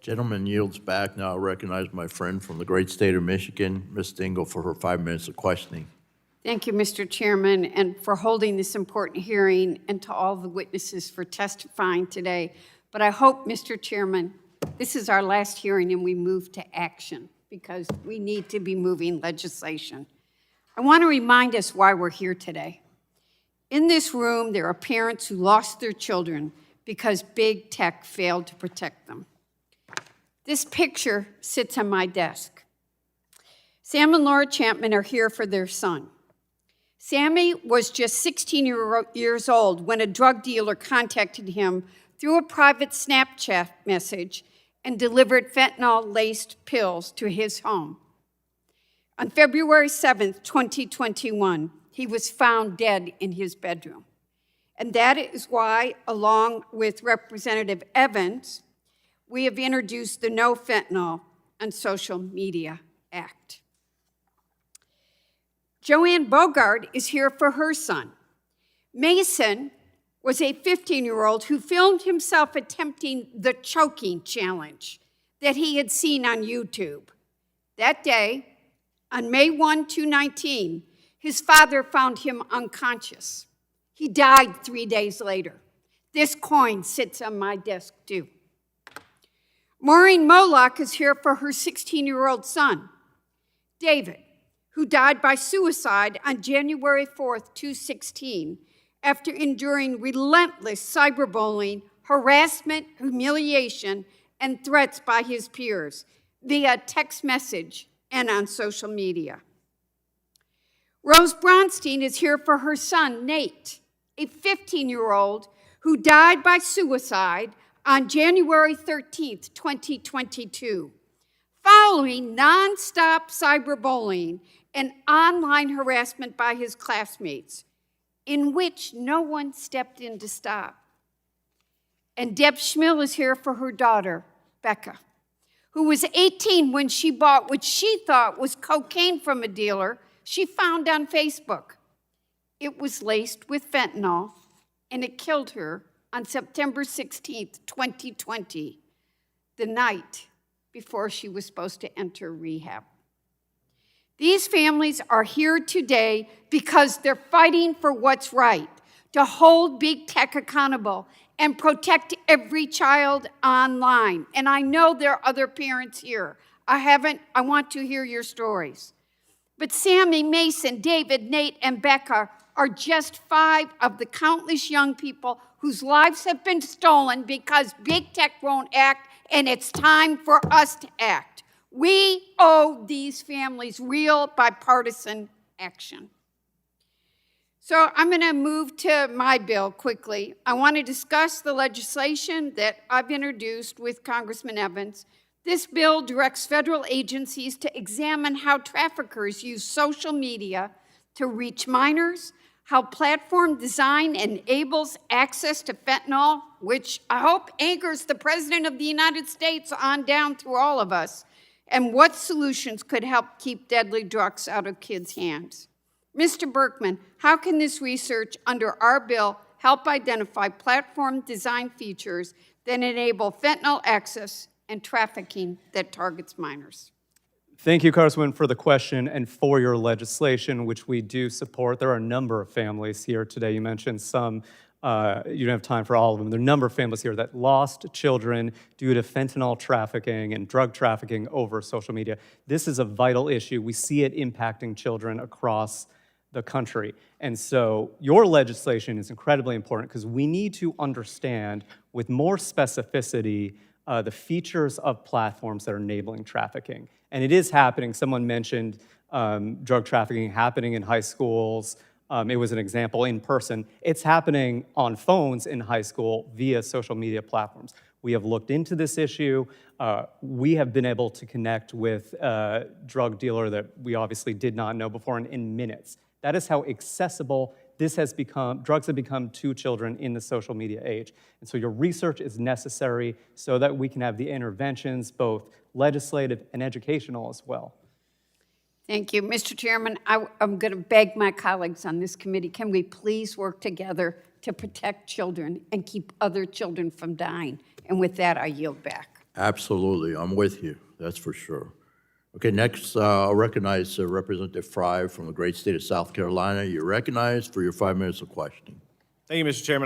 Gentleman yields back. Now I recognize my friend from the great state of Michigan, Ms. Dingell, for her 5 minutes of questioning. Thank you, Mr. Chairman, and for holding this important hearing, and to all the witnesses for testifying today. But I hope, Mr. Chairman, this is our last hearing and we move to action, because we need to be moving legislation. I want to remind us why we're here today. In this room, there are parents who lost their children because big tech failed to protect them. This picture sits on my desk. Sam and Laura Chapman are here for their son. Sammy was just 16 years old when a drug dealer contacted him through a private Snapchat message and delivered fentanyl-laced pills to his home. On February 7th, 2021, he was found dead in his bedroom. And that is why, along with Representative Evans, we have introduced the No Fentanyl on Social Media Act. Joanne Bogart is here for her son. Mason was a 15-year-old who filmed himself attempting the choking challenge that he had seen on YouTube. That day, on May 1, 2019, his father found him unconscious. He died 3 days later. This coin sits on my desk, too. Maureen Moloch is here for her 16-year-old son, David, who died by suicide on January 4th, 2016, after enduring relentless cyberbullying, harassment, humiliation, and threats by his peers via text message and on social media. Rose Bronstein is here for her son, Nate, a 15-year-old who died by suicide on January 13th, 2022, following nonstop cyberbullying and online harassment by his classmates, in which no one stepped in to stop. And Deb Schmill is here for her daughter, Becca, who was 18 when she bought what she thought was cocaine from a dealer she found on Facebook. It was laced with fentanyl, and it killed her on September 16th, 2020, the night before she was supposed to enter rehab. These families are here today because they're fighting for what's right, to hold big tech accountable and protect every child online. And I know there are other parents here. I want to hear your stories. But Sammy, Mason, David, Nate, and Becca are just 5 of the countless young people whose lives have been stolen because big tech won't act, and it's time for us to act. We owe these families real bipartisan action. So I'm going to move to my bill quickly. I want to discuss the legislation that I've introduced with Congressman Evans. This bill directs federal agencies to examine how traffickers use social media to reach minors, how platform design enables access to fentanyl, which I hope anchors the President of the United States on down through all of us, and what solutions could help keep deadly drugs out of kids' hands. Mr. Berkman, how can this research under our bill help identify platform design features that enable fentanyl access and trafficking that targets minors? Thank you, Congresswoman, for the question and for your legislation, which we do support. There are a number of families here today. You mentioned some. You don't have time for all of them. There are a number of families here that lost children due to fentanyl trafficking and drug trafficking over social media. This is a vital issue. We see it impacting children across the country. And so your legislation is incredibly important because we need to understand with more specificity the features of platforms that are enabling trafficking. And it is happening. Someone mentioned drug trafficking happening in high schools. It was an example in person. It's happening on phones in high school via social media platforms. We have looked into this issue. We have been able to connect with a drug dealer that we obviously did not know before in minutes. That is how accessible this has become. Drugs have become to children in the social media age. And so your research is necessary so that we can have the interventions, both legislative and educational as well. Thank you. Mr. Chairman, I'm going to beg my colleagues on this committee, can we please work together to protect children and keep other children from dying? And with that, I yield back. Absolutely, I'm with you, that's for sure. Okay, next, I'll recognize Representative Fry from the great state of South Carolina. You're recognized for your 5 minutes of questioning. Thank you, Mr. Chairman.